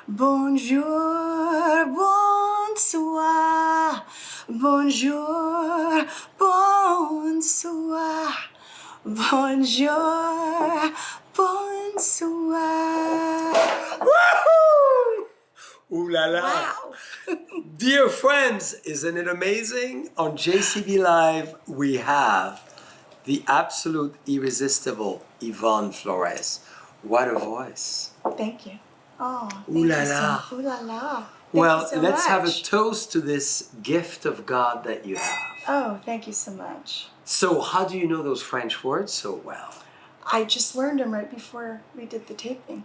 Bonjour, bonsoir. Bonjour, bonsoir. Bonjour, bonsoir. Woohoo! Ooh la la. Wow. Dear friends, isn't it amazing? On JCB Live, we have the absolute irresistible Yvonne Flores. What a voice. Thank you. Oh, thank Ooh la you la. so, ooh la la. Thank Well, you so let's have a much. toast to this gift of God that you have. Oh, thank you so much. So, how do you know those French words so well? I just learned them right before we did the taping.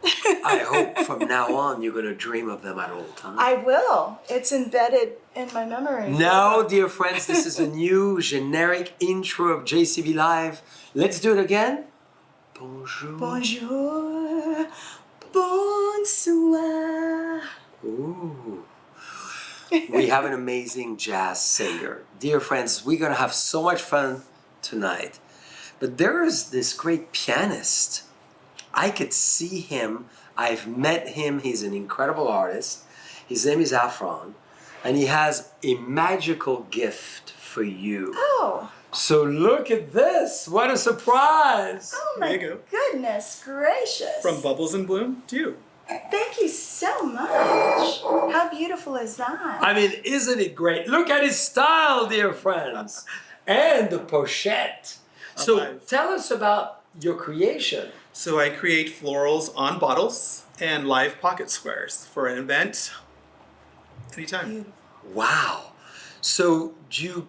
I hope from now on you're going to dream of them at all times. I will. It's embedded in my memory. Now, dear friends, this is a new generic intro of JCB Live. Let's do it again. Bonjour. Bonjour, bonsoir. Ooh. We have an amazing jazz singer. Dear friends, we're going to have so much fun tonight. But there is this great pianist. I could see him. I've met him. He's an incredible artist. His name is Afron. And he has a magical gift for you. Oh. So look at this. What a surprise. Oh There my you go. goodness gracious. From Bubbles and Bloom to you. Thank you so much. How beautiful is that? I mean, isn't it great? Look at his style, dear friends. And the pochette. So Alive. tell us about your creation. So I create florals on bottles and live pocket squares for an event anytime. Beautiful. Wow. So do you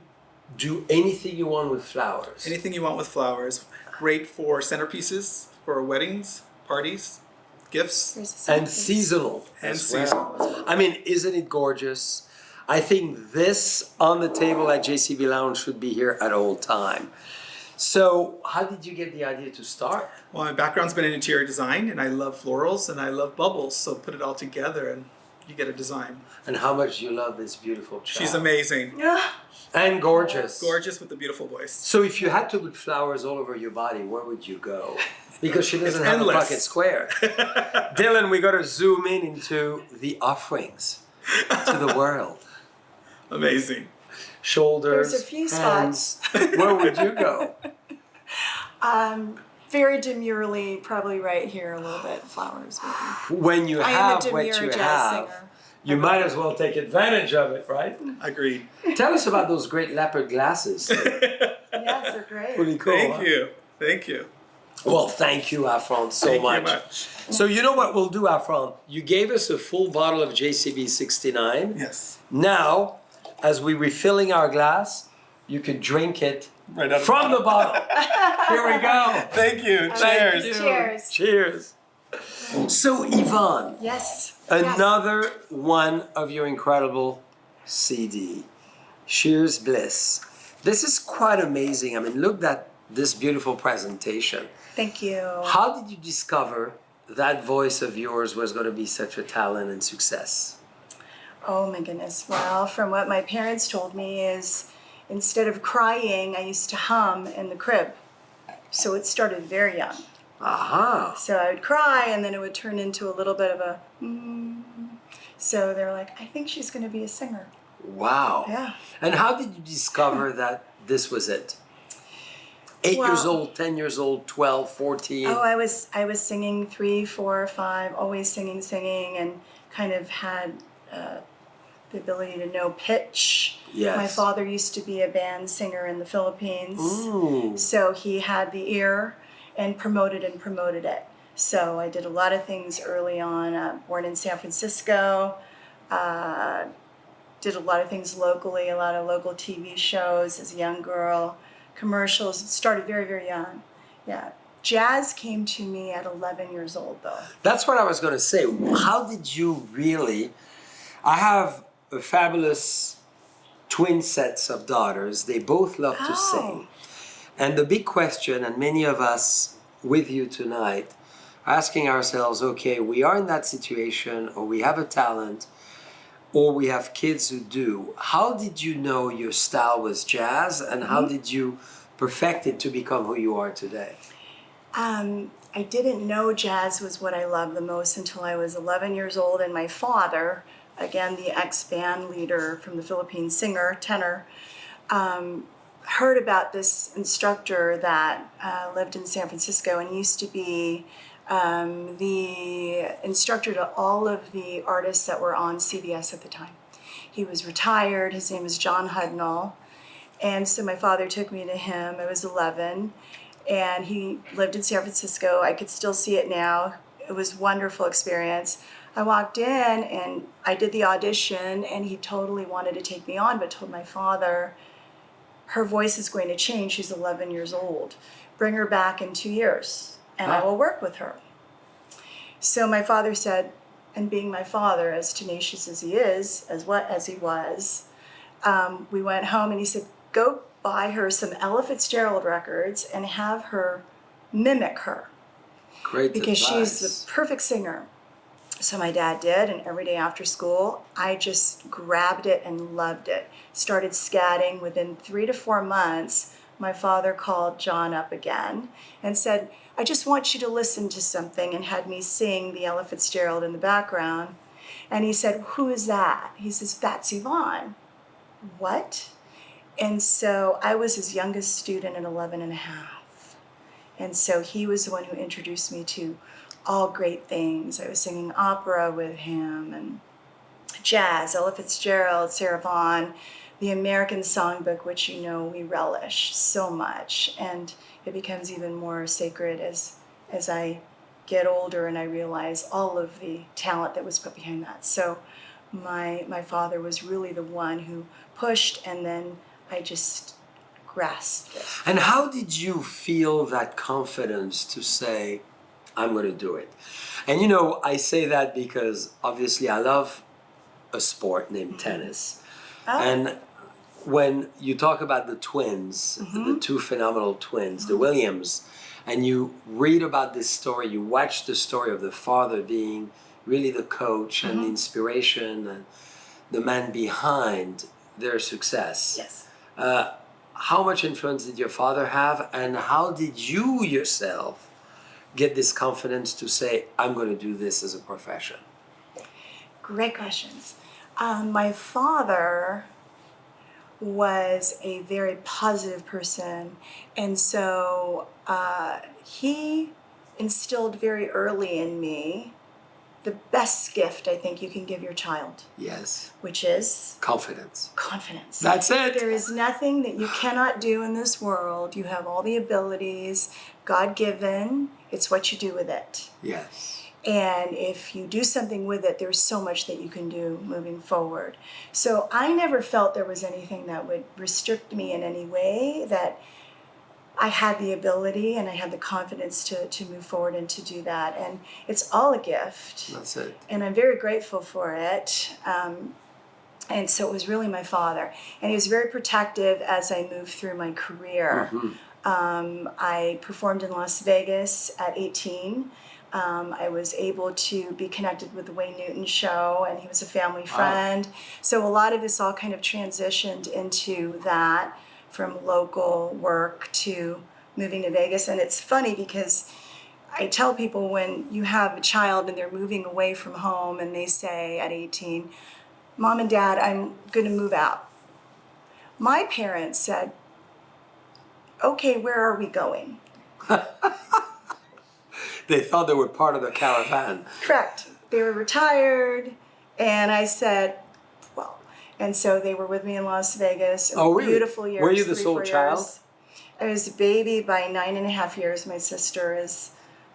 do anything you want with flowers? Anything you want with flowers. Great for centerpieces, for weddings, parties, gifts. There's a And centerpiece. seasonal. And as well. seasonal as well. I mean, isn't it gorgeous? I think this on the table at JCB Lounge should be here at all time. So how did you get the idea to start? Well, my background's been in interior design, and I love florals and I love bubbles. So put it all together, and you get a design. And how much do you love this beautiful child? She's amazing. Ah, And gorgeous. Gorgeous with a beautiful voice. So if you had to put flowers all over your body, where would you go? Because she doesn't It's have endless. a pocket square. Dylan, we got to zoom in into the offerings to the world. Amazing. Shoulders, There's a few hands. Where would you go? Very demurely, probably right here a little bit, flowers. Maybe. When you I am a have what demure you jazz have, singer. you might as well take advantage of it, right? Agreed. Tell us about those great leopard glasses. Yes, they're great. Pretty cool. Thank huh? you. Thank you. Well, thank you, Afron, so Thank much. you much. So you know what we'll do, Afron? You gave us a full bottle of JCB 69. Yes. Now, as we're refilling our glass, you could drink it Right out of from the bottle. Here we go. Thank you. Thank Cheers. you. Cheers. Cheers. So, Yvonne, Yes. another one of your incredible CD, Shears Bliss. This is quite amazing. I mean, look at this beautiful presentation. Thank you. How did you discover that voice of yours was going to be such a talent and success? Oh my goodness. Well, from what my parents told me is instead of crying, I used to hum in the crib. So it started very young. Aha. So I would cry and then it would turn into a little bit of a So they're like, I think she's going to be a singer. Wow. Yeah. And how did you discover that this was it? 8 years Well- old, 10 years old, 12, 14? Oh, I was singing 3, 4, 5, always singing, and kind of had the ability to know pitch. Yes. My father used to be a band singer in the Philippines, Ooh. so he had the ear and promoted it. So I did a lot of things early on. Born in San Francisco, did a lot of things locally, a lot of local TV shows as a young girl, commercials. Started very, very young. Yeah. Jazz came to me at 11 years old, though. That's what I was going to say. How did you really... I have a fabulous twin sets of daughters. They both love to Oh. sing. And the big question, and many of us with you tonight, asking ourselves, okay, we are in that situation, or we have a talent, or we have kids who do. How did you know your style was jazz, and how did you perfect it to become who you are today? I didn't know jazz was what I loved the most until I was 11 years old, and my father, again the ex-band leader from the Philippines, singer, tenor, heard about this instructor that lived in San Francisco and used to be the instructor to all of the artists that were on CBS at the time. He was retired. His name is John Hudnall. And so my father took me to him. I was 11, and he lived in San Francisco. I could still see it now. It was a wonderful experience. I walked in and I did the audition, and he totally wanted to take me on, but told my father, her voice is going to change. She's 11 years old. Bring her back in 2 years, and I will work with her. So my father said, and being my father, as tenacious as he is, as he was, we went home, and he said, go buy her some Ella Fitzgerald records and have her mimic her. Great because advice. she's the perfect singer. So my dad did, and every day after school, I just grabbed it and loved it. Started scatting. Within 3 to 4 months, my father called John up again and said, I just want you to listen to something, and had me sing the Ella Fitzgerald in the background. And he said, who is that? He says, that's Yvonne. What? And so I was his youngest student at 11 and a half. And so he was the one who introduced me to all great things. I was singing opera with him, and jazz, Ella Fitzgerald, Sarah Vaughan, the American Songbook, which you know we relish so much. And it becomes even more sacred as I get older and I realize all of the talent that was put behind that. So my father was really the one who pushed, and then I just grasped it. And how did you feel that confidence to say, I'm going to do it? And you know, I say that because obviously I love a sport named tennis. Oh. And when you talk about the twins, the two phenomenal twins, the Williams, and you read about this story, you watch the story of the father being really the coach and the inspiration and the man behind their success. Yes. How much influence did your father have, and how did you yourself get this confidence to say, I'm going to do this as a profession? Great questions. My father was a very positive person, and so he instilled very early in me the best gift I think you can give your child. Yes. Which is? Confidence. Confidence. That's it. There is nothing that you cannot do in this world. You have all the abilities, God-given. It's what you do with it. Yes. And if you do something with it, there's so much that you can do moving forward. So I never felt there was anything that would restrict me in any way, that I had the ability and I had the confidence to move forward and to do that. And it's all a gift. That's it. And I'm very grateful for it. And so it was really my father. And he was very protective as I moved through my career. I performed in Las Vegas at 18. I was able to be connected with the Wayne Newton show, and he was a family friend. So a lot of this all kind of transitioned into that, from local work to moving to Vegas. And it's funny because I tell people, when you have a child and they're moving away from home and they say at 18, Mom and Dad, I'm going to move out. My parents said, okay, where are we going? They thought they were part of the caravan. Correct. They were retired, and I said, well, and so they were with me in Las Vegas. Oh, really? Beautiful years. Were you the sole 3-4 child? years. I was a baby by 9.5 years. My sister is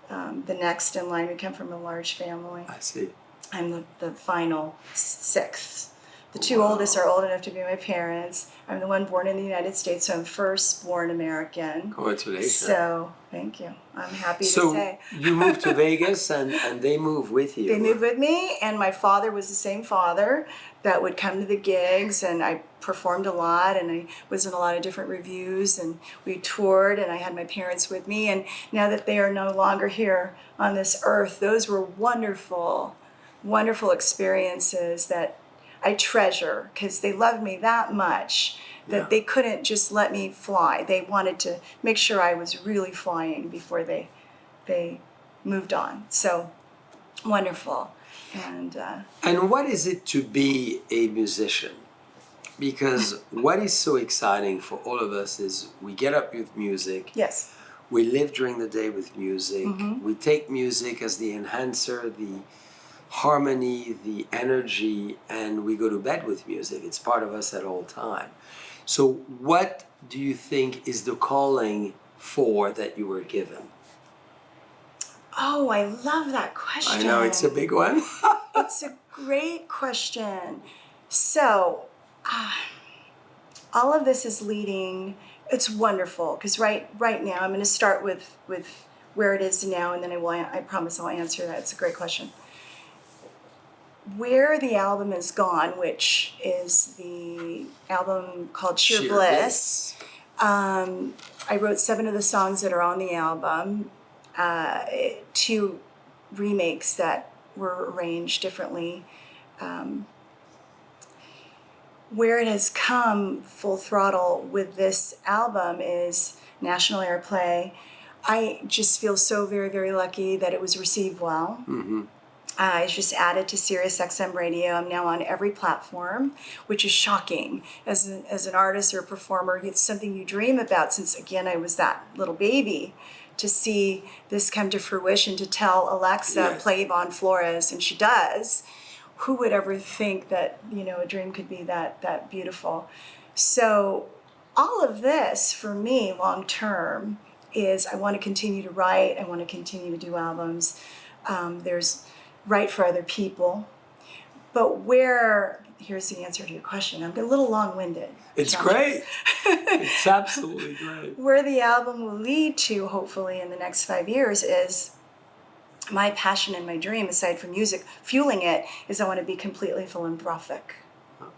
the next in line. We come from a large family. I see. I'm the final sixth. The two oldest are old enough to be my parents. I'm the one born in the United States, so I'm first-born American. Congratulations. So, thank you. I'm happy to So say. you moved to Vegas, and they moved with you. They moved with me, and my father was the same father that would come to the gigs, and I performed a lot, and I was in a lot of different reviews, and we toured, and I had my parents with me. And now that they are no longer here on this earth, those were wonderful, wonderful experiences that I treasure, because they loved me that much that they couldn't just let me fly. They wanted to make sure I was really flying before they they moved on. So wonderful. And what is it to be a musician? Because what is so exciting for all of us is we get up with music. Yes. We live during the day with music. We take music as the enhancer, the harmony, the energy, and we go to bed with music. It's part of us at all time. So what do you think is the calling for that you were given? Oh, I love that question. I know, it's a big one. It's a great question. So, all of this is leading. It's wonderful because right now I'm going to start with where it is now, and then I promise I'll answer that. It's a great question. Where the album has gone, which is the album called Sheer Bliss. I wrote 7 of the songs that are on the album, 2 remakes that were arranged differently. Where it has come full throttle with this album is national airplay. I just feel so very, very lucky that it was received well. I just added to Sirius XM radio. I'm now on every platform, which is shocking. As an artist or a performer, it's something you dream about since, again, I was that little baby. To see this come to fruition, to tell Alexa, play Yvonne Flores, and she does. Who would ever think that, a dream could be that beautiful? So all of this, for me, long term, is I want to continue to write. I want to continue to do albums. There's write for other people. But here's the answer to your question. I'm a little long-winded. It's great. It's absolutely great. Where the album will lead to, hopefully, in the next 5 years is my passion and my dream, aside from music, fueling it, is I want to be completely philanthropic.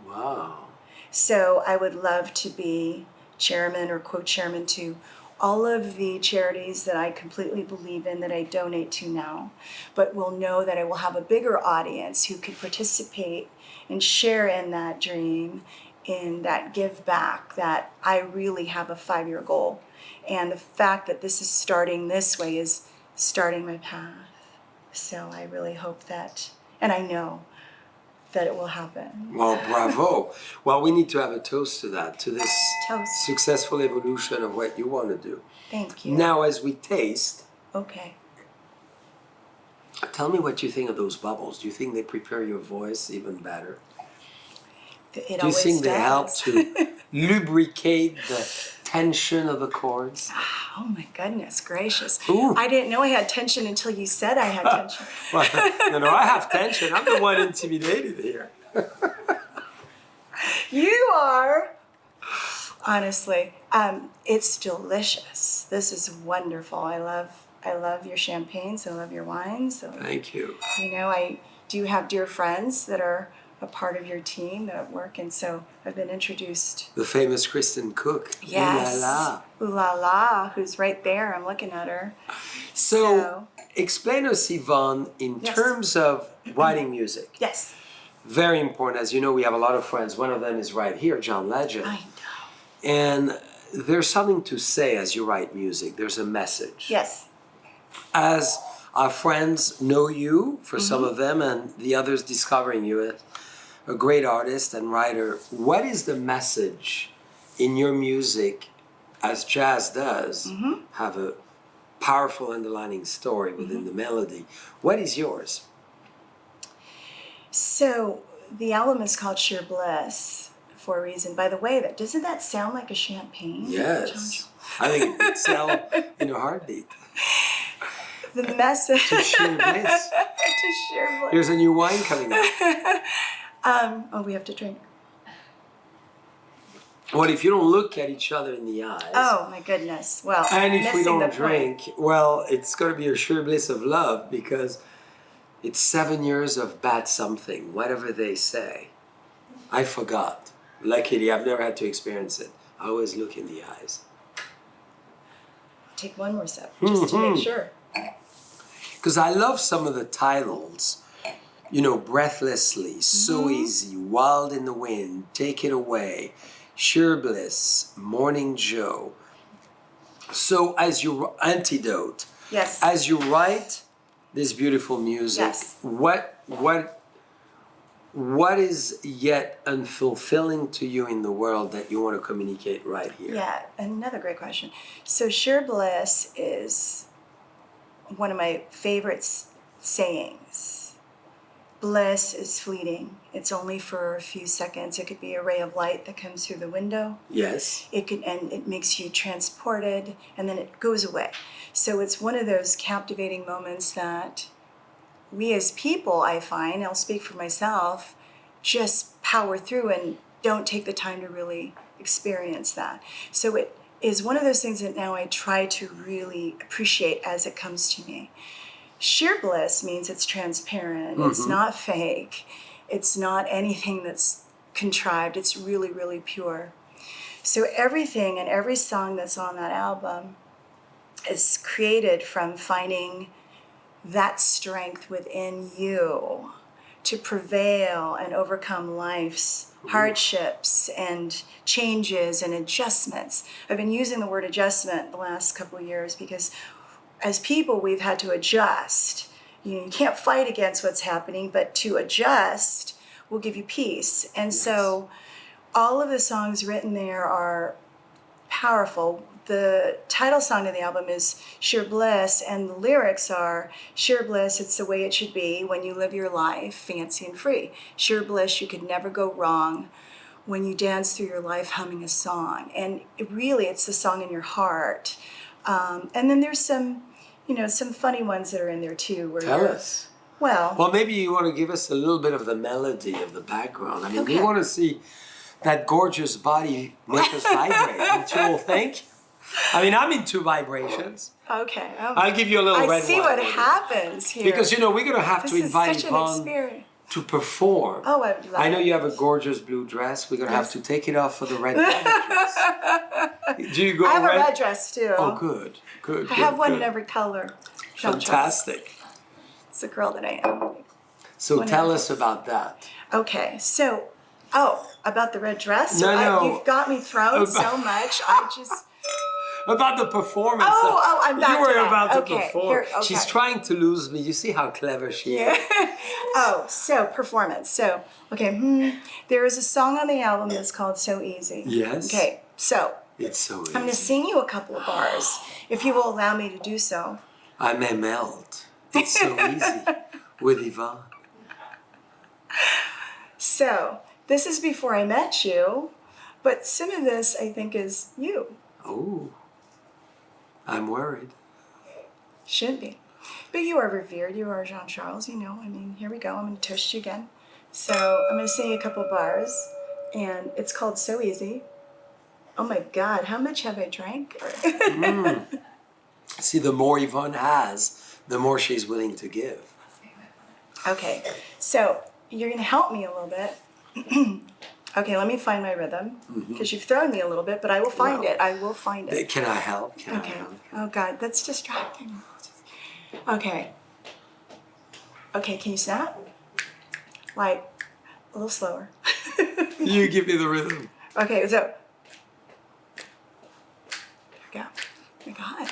Wow. So I would love to be chairman or co-chairman to all of the charities that I completely believe in, that I donate to now, but will know that I will have a bigger audience who could participate and share in that dream, in that give back, that I really have a 5-year goal. And the fact that this is starting this way is starting my path. So I really hope that, and I know that it will happen. Well, bravo. Well, we need to have a toast to that, to this Toast. successful evolution of what you want to do. Thank you. Now, as we taste, Okay. tell me what you think of those bubbles. Do you think they prepare your voice even better? It Do you think they help does. to lubricate the tension of the chords? Oh my goodness gracious. Ooh. I didn't know I had tension until you said I had tension. Well, no, I have tension. I'm the one intimidated here. You are. Honestly, it's delicious. This is wonderful. I love your champagnes. I love your wines. So, Thank you. I do have dear friends that are a part of your team that work, and so I've been introduced. The famous Kristen Cook. Yes. Ooh la la. Ooh la la, who's right there. I'm looking at her. So explain us, Yvonne, in Yes. terms of writing music. Yes. Very important. As you know, we have a lot of friends. One of them is right here, John Legend. I know. And there's something to say as you write music. There's a message. Yes. As our friends know you, for some of them, and the others discovering you as a great artist and writer, what is the message in your music, as jazz does, have a powerful underlining story within the melody? What is yours? So the album is called Sheer Bliss for a reason. By the way, doesn't that sound like a champagne? Yes. I think it would sell in a heartbeat. The message. To sheer bliss. To sheer bliss. Here's a new wine coming out. We have to drink. Well, if you don't look at each other in the eyes, Oh my goodness. Well, and if we missing don't the drink, point. well, it's going to be a sheer bliss of love, because it's 7 years of bad something, whatever they say. I forgot. Luckily, I've never had to experience it. I always look in the eyes. Take one more sip just to make sure. Because I love some of the titles. Breathlessly, so easy, wild in the wind, take it away, sheer bliss, morning Joe. So as your antidote, Yes. As you write this beautiful music, Yes. what is yet unfulfilling to you in the world that you want to communicate right here? Yeah, another great question. So sheer bliss is one of my favorite sayings. Bliss is fleeting. It's only for a few seconds. It could be a ray of light that comes through the window. Yes. And it makes you transported, and then it goes away. So it's one of those captivating moments that we as people, I find, I'll speak for myself, just power through and don't take the time to really experience that. So it is one of those things that now I try to really appreciate as it comes to me. Sheer bliss means it's transparent, it's not fake, it's not anything that's contrived, it's really, really pure. So everything and every song that's on that album is created from finding that strength within you to prevail and overcome life's hardships and changes and adjustments. I've been using the word adjustment the last couple of years because as people, we've had to adjust. You can't fight against what's happening, but to adjust will give you peace. And so all of the songs written there are powerful. The title song of the album is Sheer Bliss, and the lyrics are, sheer bliss, it's the way it should be when you live your life fancy and free. Sheer bliss, you could never go wrong when you dance through your life humming a song. And it's the song in your heart. And then there's some funny ones that are in there too. Tell us. Well, maybe you want to give us a little bit of the melody of the background. I mean, we Okay. want to see that gorgeous body make us vibrate. Don't you all think? I mean, I'm into vibrations. okay. I'll give you a little red I see wine what with it. happens here. Because, we're going to have this to is invite such an Yvonne experience. to perform. Oh, I love I know it. you have a gorgeous blue dress. We're going to have to take it off for the red velvet dress. Do you go I have red? a red dress too. Oh, good. I have one in every color. Fantastic. It's the girl that I am. So One tell every- us about that. Okay, so, about the red dress? No. You've got me thrown so much. I just... About the performance. I'm back You were to that. about to Okay, perform. here, okay. She's trying to lose me. You see how clever she is. So performance. So, there is a song on the album that's called So Easy. Yes. Okay, so It's so easy. I'm going to sing you a couple of bars, if you will allow me to do so. I may melt. It's so easy with Yvonne. So, this is before I met you, but some of this I think is you. Oh, I'm worried. Shouldn't be. But you are revered. You are Jean-Charles, here we go. I'm going to toast you again. So I'm going to sing you a couple bars, and it's called So Easy. Oh my God, how much have I drank? See, the more Yvonne has, the more she's willing to give. Okay, so you're going to help me a little bit. Okay, let me find my rhythm, because you've thrown me a little bit, but I will find it. I will find it. Can I help? Can I Okay. help? Oh God, that's distracting. Okay. Okay, can you snap? Like, a little slower. You give me the rhythm. Okay, so. There we go. Oh my God.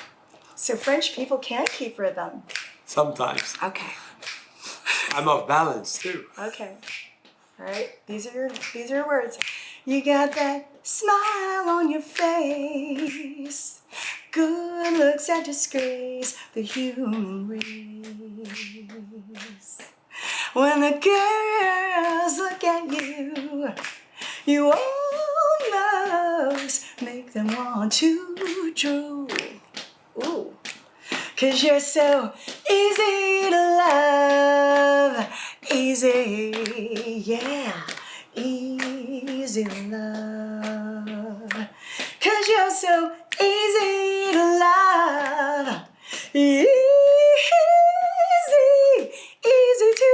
So French people can keep rhythm. Sometimes. Okay. I'm off balance too. Okay. All right. These are your words. You got that smile on your face. Good looks that disgrace the human race. When the girls look at you, you almost make them want to drool. Ooh. 'Cause you're so easy to love. Easy, yeah. Easy to love. 'Cause you're so easy to love. Easy, easy to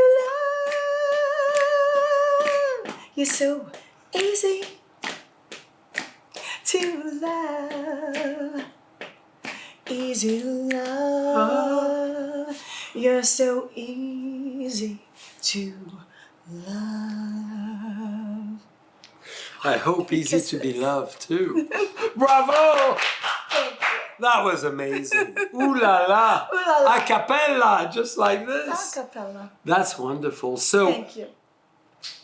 love. You're so easy to love. Easy to love. You're so easy to love. I hope easy to be loved too. Bravo! That was amazing. Ooh la la. Ooh la la. A cappella, just like this. Acapella. That's wonderful. So, Thank you.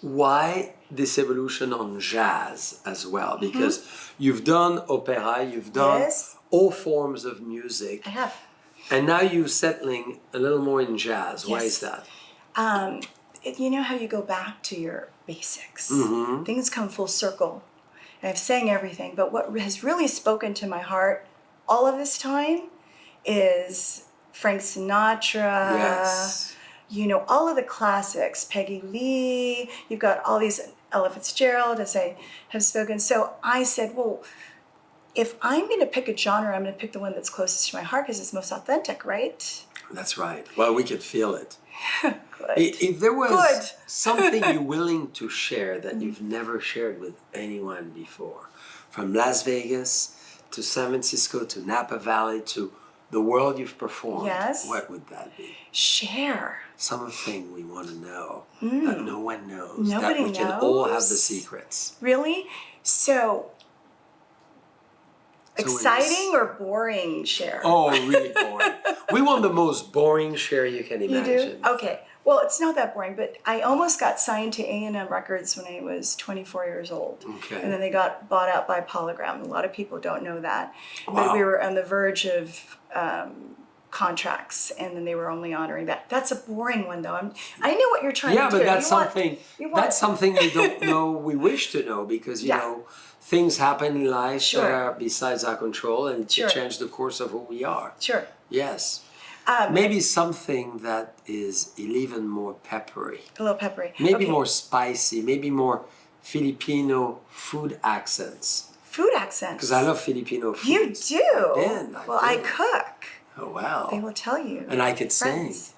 why this evolution on jazz as well? Mm-hmm. Because you've done opera, you've done Yes. all forms of music, I have. and now you're settling a little more in jazz. Why is Yes. that? You know how you go back to your basics. Mm-hmm. Things come full circle. And I've sang everything, but what has really spoken to my heart all of this time is Frank Sinatra. Yes. You know, all of the classics, Peggy Lee, you've got all these, Ella Fitzgerald, as I have spoken. So I said, well, if I'm going to pick a genre, I'm going to pick the one that's closest to my heart because it's most authentic, right? That's right. Well, we could feel it. Good. If there was Good. something you're willing to share that you've never shared with anyone before, from Las Vegas to San Francisco to Napa Valley to the world you've performed, Yes. what would that be? Share. Something we want to know that no one knows, that Nobody we can all have the knows. secrets. Really? So, So exciting or boring share? Oh, really boring. We want the most boring share you can You imagine. do? Okay. Well, it's not that boring, but I almost got signed to A&M Records when I was 24 years old. Okay. And then they got bought out by Polygram. A lot of people don't know that. Wow. But we were on the verge of contracts, and then they were only honoring that. That's a boring one, though. I know what you're trying Yeah, to do. but that's You want- something. you want- That's something we don't know. We wish to know because you Yeah. know things happen in life Sure. that are besides our control, and Sure. to change the course of who we are. Sure. Yes. Maybe something that is even more peppery. A little peppery. Maybe Okay. more spicy. Maybe more Filipino food accents. Food accents. Because I love Filipino food. You do? I've Well, I been. cook. Oh wow. They will tell you. And I could sing. Friends.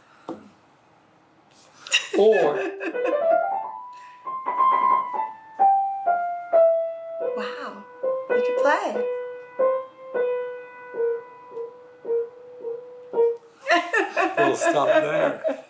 Or Wow. You could play. we'll stop there.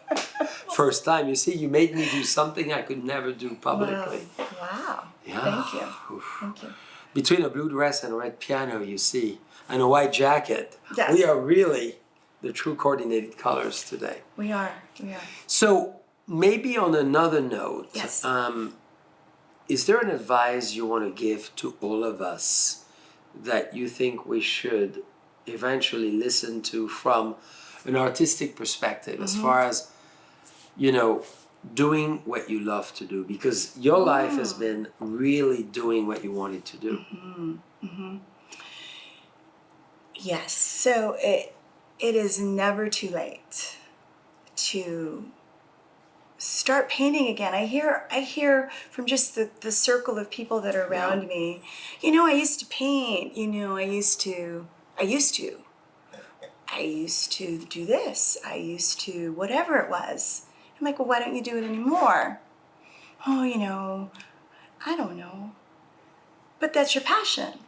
First time, you see, you made me do something I could never do publicly. Wow. Yeah. Thank you. Oof. Thank you. Between a blue dress and a red piano, you see, and a white jacket, Yes. we are really the true coordinated colors today. We are. We are. So maybe on another note, Yes. is there an advice you want to give to all of us that you think we should eventually listen to from an artistic perspective as far as, you know, doing what you love to do? Because your life has been really doing what you wanted to do. Yes. So it is never too late to start painting again. I hear from just the circle of people that are around me, you know, I used to paint, you know, I used to do this. I used to whatever it was. I'm like, well, why don't you do it anymore? Oh, you know, I don't know. But that's your passion.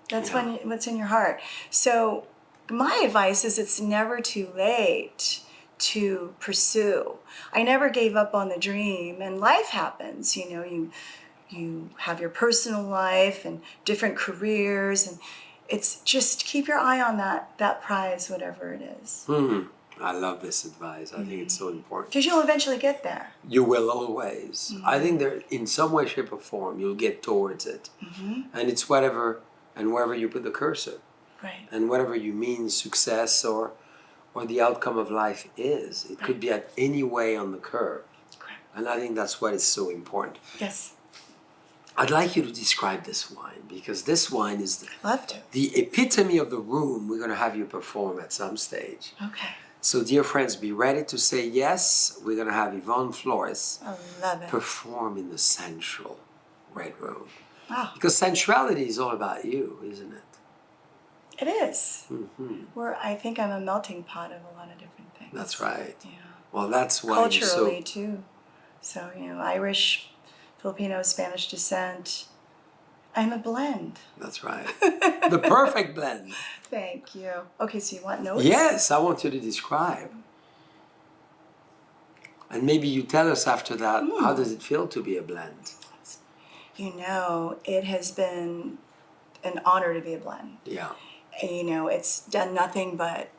That's what's in your heart. So my advice is it's never too late to pursue. I never gave up on the dream, and life happens. You know, you have your personal life and different careers, and it's just keep your eye on that prize, whatever it is. I love this advice. I think it's so important. Because you'll eventually get there. You will always. I think there, in some way, shape, or form, you'll get towards it. And it's whatever and wherever you put the cursor. Right. And whatever you mean success or the outcome of life is. It could be at any way on the curve. Correct. And I think that's what is so important. Yes. I'd like you to describe this wine because this wine is Love to. the epitome of the room we're going to have you perform at some stage. Okay. So, dear friends, be ready to say yes. We're going to have Yvonne Flores I love it. perform in the sensual red room. Wow. Because sensuality is all about you, isn't it? It is. Mm-hmm. I think I'm a melting pot of a lot of different things. That's right. Yeah. Well, that's why Culturally, you're too. So, you know, Irish, Filipino, Spanish descent. I'm a blend. That's right. The perfect blend. Thank you. Okay, so you want notes? Yes, I want you to describe. And maybe you tell us after that, how does it feel to be a blend? You know, it has been an honor to be a blend. Yeah. you know, it's done nothing but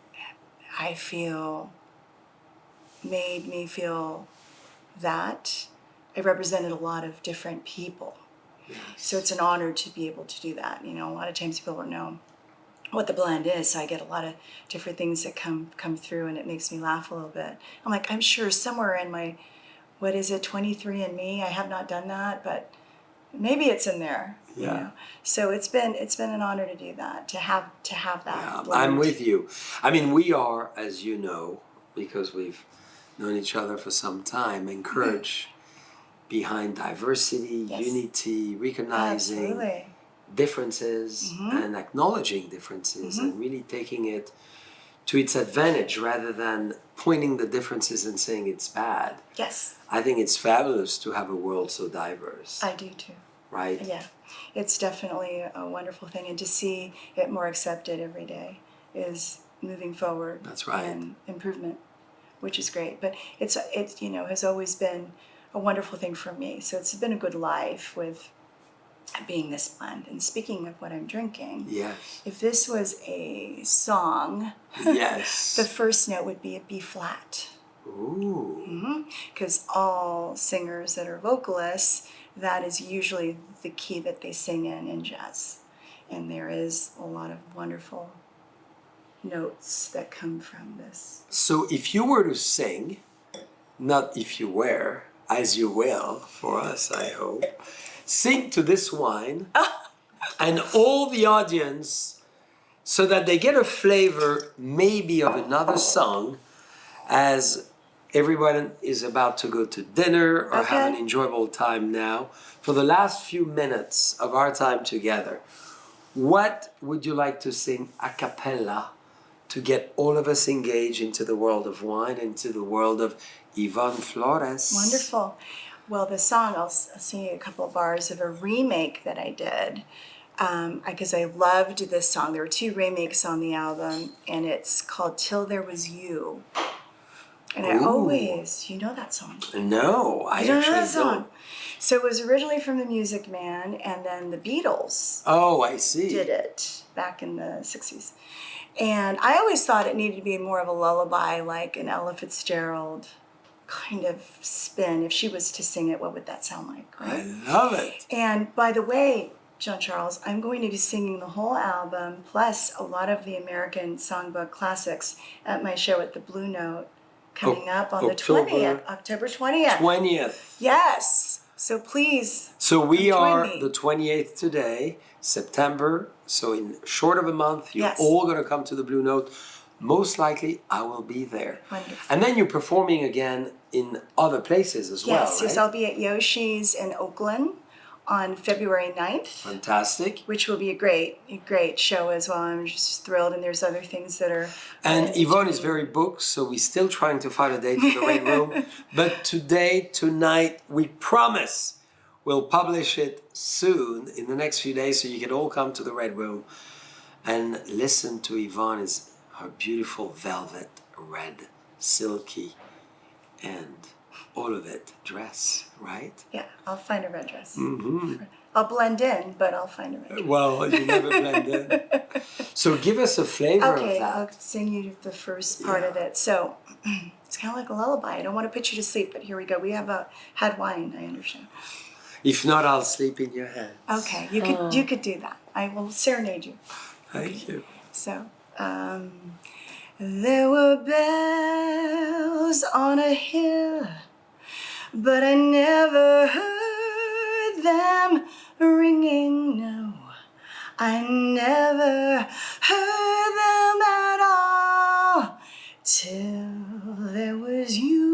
made me feel that I represented a lot of different people. Yes. So it's an honor to be able to do that. You know, a lot of times people don't know what the blend is, so I get a lot of different things that come through, and it makes me laugh a little bit. I'm like, I'm sure somewhere in my, 23andMe, I have not done that, but maybe it's in there. Yeah. You know? So it's been an honor to do that, to have that. Yeah, blend. I'm with you. I mean, we are, as you know, because we've known each other for some time, encourage behind diversity, Yes. unity, recognizing Absolutely. differences and acknowledging differences and really taking it to its advantage rather than pointing the differences and saying it's bad. Yes, I think it's fabulous to have a world so diverse, I do too. right? Yeah, it's definitely a wonderful thing, and to see it more accepted every day is moving forward. That's right. And improvement, which is great. But it's you know, has always been a wonderful thing for me. So it's been a good life with being this blend. And speaking of what I'm drinking, Yes. if this was a song, Yes. the first note would be a B flat. Ooh. Because all singers that are vocalists, that is usually the key that they sing in jazz. And there is a lot of wonderful notes that come from this. So if you were to sing, not if you were, as you will for us, I hope, sing to this wine and all the audience so that they get a flavor maybe of another song as everyone is about to go to dinner or have an enjoyable time now. For the last few minutes of our time together, what would you like to sing a cappella to get all of us engaged into the world of wine, into the world of Yvonne Flores? Wonderful. Well, the song, I'll sing you a couple of bars of a remake that I did because I loved this song. There were 2 remakes on the album, and it's called Till There Was You. And I always, you know that song. No, I You don't know actually that song? don't. So it was originally from the Music Man, and then the Beatles Oh, I see. did it back in the 60s. And I always thought it needed to be more of a lullaby, like an Ella Fitzgerald kind of spin. If she was to sing it, what would that sound like, I right? love it. And by the way, John Charles, I'm going to be singing the whole album, plus a lot of the American songbook classics at my show at the Blue Note coming up on October- the 20th, October 20th. 20th. Yes. So please. So we join are me. the 28th today, September. So in short of a month, you're Yes. all going to come to the Blue Note. Most likely, I will be there. Wonderful. And then you're performing again in other places as well, Yes, right? yes, I'll be at Yoshi's in Oakland on February 9th. Fantastic. Which will be a great show as well. I'm just thrilled, and there's other things that are. And Yvonne is very booked, so we're still trying to find a date for the Red Room. But tonight, we promise we'll publish it soon in the next few days, so you can all come to the Red Room and listen to Yvonne's her beautiful velvet, red, silky, and all of it dress, right? Yeah, I'll find a red dress. Mm-hmm. I'll blend in, but I'll find a red dress. Well, you never blend in. So give us a flavor Okay, of that. I'll sing you the first part of it. So it's kind of like a lullaby. I don't want to put you to sleep, but here we go. We have had wine, I understand. If not, I'll sleep in your hands. Okay, you could do that. I will serenade you. Thank you. So, there were bells on a hill, but I never heard them ringing, no. I never heard them at all till there was you.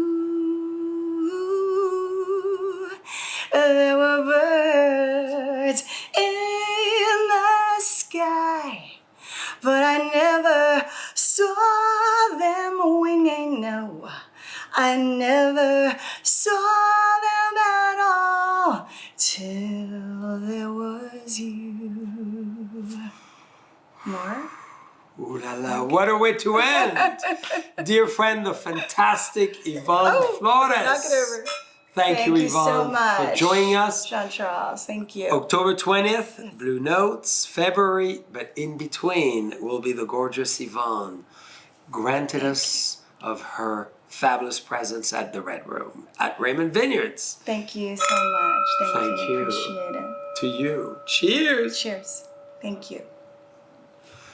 There were birds in the sky, but I never saw them winging, no. I never saw them at all till there was you. More? Ooh la la, what a way to end! Dear friend, the fantastic Yvonne Flores. Knock it over. Thank you, so Yvonne, much for joining us. Jean-Charles. Thank you. October 20th, Blue Notes, February, but in between will be the gorgeous Yvonne, granted us of her fabulous presence at the Red Room at Raymond Vineyards. Thank you so much. Thank Thank you. Appreciate it. To you. Cheers. Cheers. Thank you.